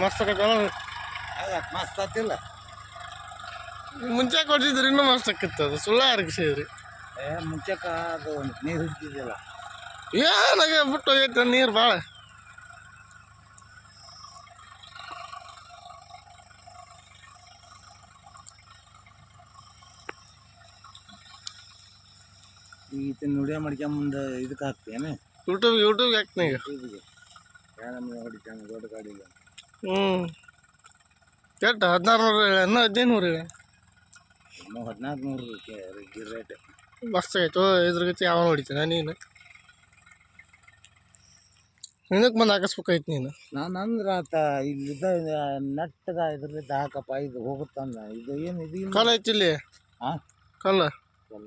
ಮಸ್ತ್ ಆಗತ್ತಲ್ಲ ಮಸ್ತ್ ಆತಿಲ್ಲ. ಮುಂಚೆ ಕೊಟ್ಟಿದ್ರಿ ಇನ್ನೂ ಮಸ್ತ್ ಆಕಿತ್ತು ಅದು ಸುಳ್ಳ ಅರ್ಗಿಸಿದ್ರಿ. ಮುಂಚೆಕ ಅದು ನೀರು ಹಿಡ್ತಿದ್ದಿಲ್ಲ. ಏನಾಗ ಬಿಟ್ಟು ಹೋಗೈತೆ ನೀರು ಭಾಳ. ಈತ ನುಡಿಯ ಮಾಡ್ಕೊಂಬಂದು ಇದಕ್ಕೆ ಹಾಕ್ತೇನೆ ಯೂಟ್ಯೂಬ್ಗೆ ಹಾಕ್ತೀನಿ ಈಗ. ಯೂಟ್ಯೂಬಿಗೆ ಯಾರಮ್ಮ ಹೊಡಿತಾನೆ ದೊಡ್ಡ ಗಾಡಿಗೆ. ಕೆಟ್ಟ 1600 ಇನ್ನೂ 1500 ಇನ್ನೂ 1400 ರೇಟ್ ಮಸ್ತ್ ಆಯ್ತು. ಇದ್ರ ಗತಿ ಯಾವ ಹೊಡಿತಾನೆ ನೀನು ನಿನಕ್ಕೆ ಬಂದು ಹಾಕಿಸ್ಬೇಕಾಯ್ತು ನೀನು. ನಾನು ಅಂದ್ರೆ ಆತ ಇಲ್ಲಿದ್ದ ನಟ್ಟದ ಇದ್ರಲ್ಲಿದ್ದ ಹಾಕಪ್ಪ ಇದು ಹೋಗುತ್ತಂದ. ಇದು ಏನು ಇದು ಕಲ್ಲ ಐತಿ ಇಲ್ಲಿ. ಹಾಂ ಕಲ್ಲ ಕಲ್ಲ